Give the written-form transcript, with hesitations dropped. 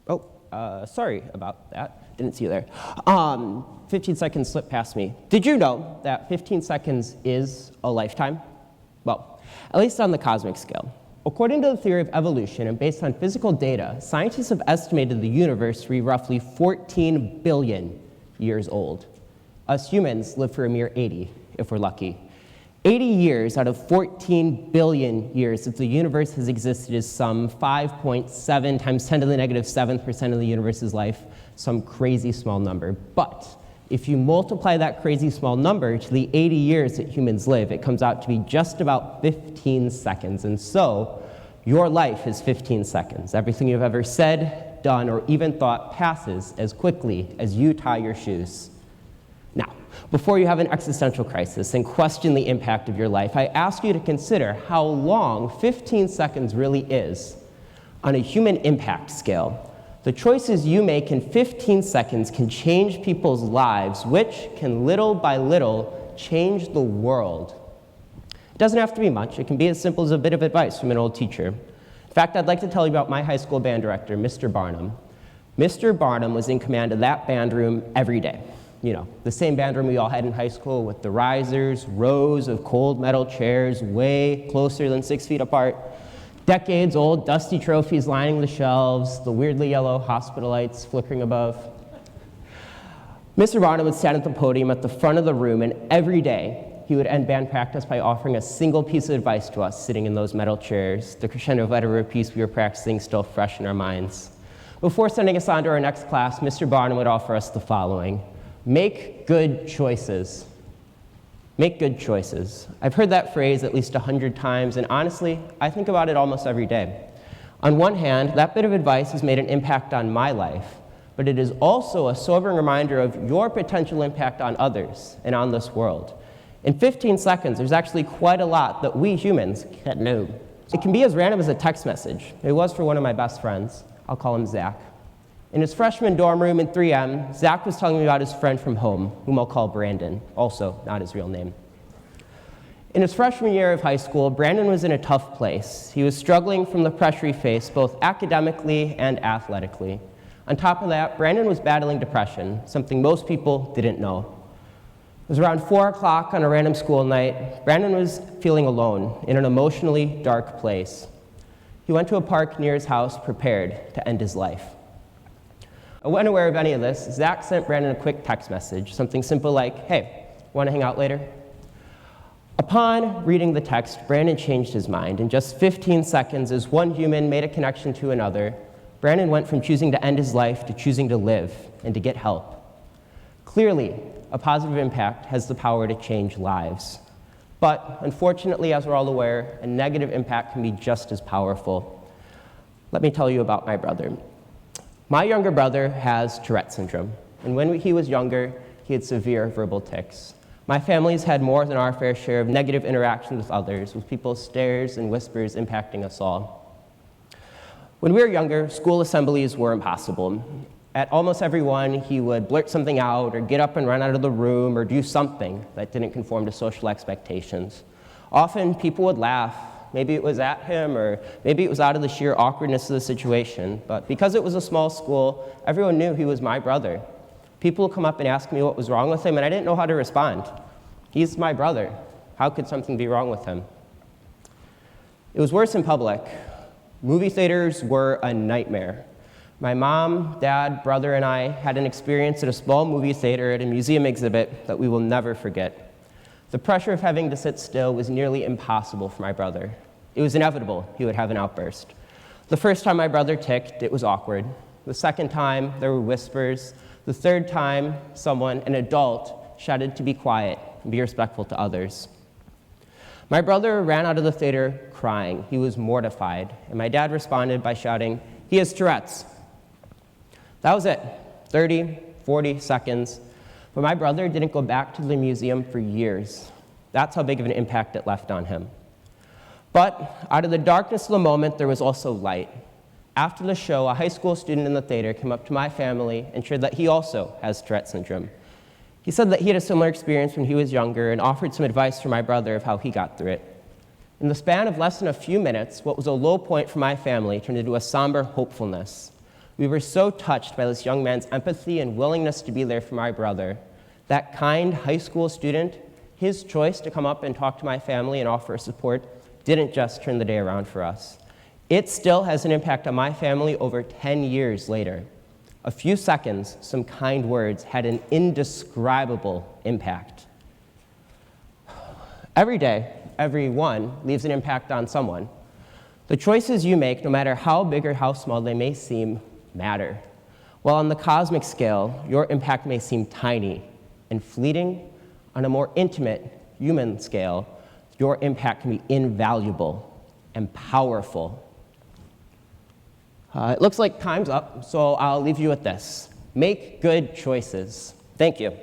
Sorry about that. Didn't see you there. 15 seconds slipped past me. Did you know that 15 seconds is a lifetime? Well, at least on the cosmic scale. According to the theory of evolution and based on physical data, scientists have estimated the universe to be roughly 14 billion years old. Us humans live for a mere 80, if we're lucky. 80 years out of 14 billion years, if the universe has existed, is some 5.7 times 10 to the negative 7% of the universe's life, some crazy small number. But if you multiply that crazy small number to the 80 years that humans live, it comes out to be just about 15 seconds. And so, your life is 15 seconds. Everything you've ever said, done, or even thought passes as quickly as you tie your shoes. Now, before you have an existential crisis and question the impact of your life, I ask you to consider how long 15 seconds really is on a human impact scale. The choices you make in 15 seconds can change people's lives, which can little by little change the world. It doesn't have to be much. It can be as simple as a bit of advice from an old teacher. In fact, I'd like to tell you about my high school band director, Mr. Barnum. Mr. Barnum was in command of that band room every day. You know, the same band room we all had in high school with the risers, rows of cold metal chairs way closer than 6 feet apart, decades old dusty trophies lining the shelves, the weirdly yellow hospital lights flickering above. Mr. Barnum would stand at the podium at the front of the room, and every day he would end band practice by offering a single piece of advice to us sitting in those metal chairs, the crescendo of whatever piece we were practicing still fresh in our minds. Before sending us on to our next class, Mr. Barnum would offer us the following: make good choices. Make good choices. I've heard that phrase at least 100 times, and honestly, I think about it almost every day. On one hand, that bit of advice has made an impact on my life, but it is also a sobering reminder of your potential impact on others and on this world. In 15 seconds, there's actually quite a lot that we humans can't know. It can be as random as a text message. It was for one of my best friends. I'll call him Zach. In his freshman dorm room in 3M, Zach was telling me about his friend from home, whom I'll call Brandon, also not his real name. In his freshman year of high school, Brandon was in a tough place. He was struggling from the pressure he faced, both academically and athletically. On top of that, Brandon was battling depression, something most people didn't know. It was around 4 o'clock on a random school night. Brandon was feeling alone in an emotionally dark place. He went to a park near his house, prepared to end his life. Unaware of any of this, Zach sent Brandon a quick text message, something simple like, "Hey, want to hang out later?" Upon reading the text, Brandon changed his mind. In just 15 seconds, as one human made a connection to another, Brandon went from choosing to end his life to choosing to live and to get help. Clearly, a positive impact has the power to change lives. But unfortunately, as we're all aware, a negative impact can be just as powerful. Let me tell you about my brother. My younger brother has Tourette syndrome, and when he was younger, he had severe verbal tics. My family's had more than our fair share of negative interactions with others, with people's stares and whispers impacting us all. When we were younger, school assemblies were impossible. At almost every one, he would blurt something out or get up and run out of the room or do something that didn't conform to social expectations. Often, people would laugh. Maybe it was at him, or maybe it was out of the sheer awkwardness of the situation. But because it was a small school, everyone knew he was my brother. People would come up and ask me what was wrong with him, and I didn't know how to respond. He's my brother. How could something be wrong with him? It was worse in public. Movie theaters were a nightmare. My mom, dad, brother, and I had an experience at a small movie theater at a museum exhibit that we will never forget. The pressure of having to sit still was nearly impossible for my brother. It was inevitable he would have an outburst. The first time my brother ticked, it was awkward. The second time, there were whispers. The third time, someone, an adult, shouted to be quiet and be respectful to others. My brother ran out of the theater crying. He was mortified, and my dad responded by shouting, "He has Tourette's." That was it. 30, 40 seconds. But my brother didn't go back to the museum for years. That's how big of an impact it left on him. But out of the darkness of the moment, there was also light. After the show, a high school student in the theater came up to my family and shared that he also has Tourette syndrome. He said that he had a similar experience when he was younger and offered some advice for my brother of how he got through it. In the span of less than a few minutes, what was a low point for my family turned into a somber hopefulness. We were so touched by this young man's empathy and willingness to be there for my brother. That kind high school student, his choice to come up and talk to my family and offer support didn't just turn the day around for us. It still has an impact on my family over 10 years later. A few seconds, some kind words had an indescribable impact. Every day, everyone leaves an impact on someone. The choices you make, no matter how big or how small they may seem, matter. While on the cosmic scale, your impact may seem tiny and fleeting, on a more intimate human scale, your impact can be invaluable and powerful. It looks like time's up, so I'll leave you with this. Make good choices. Thank you.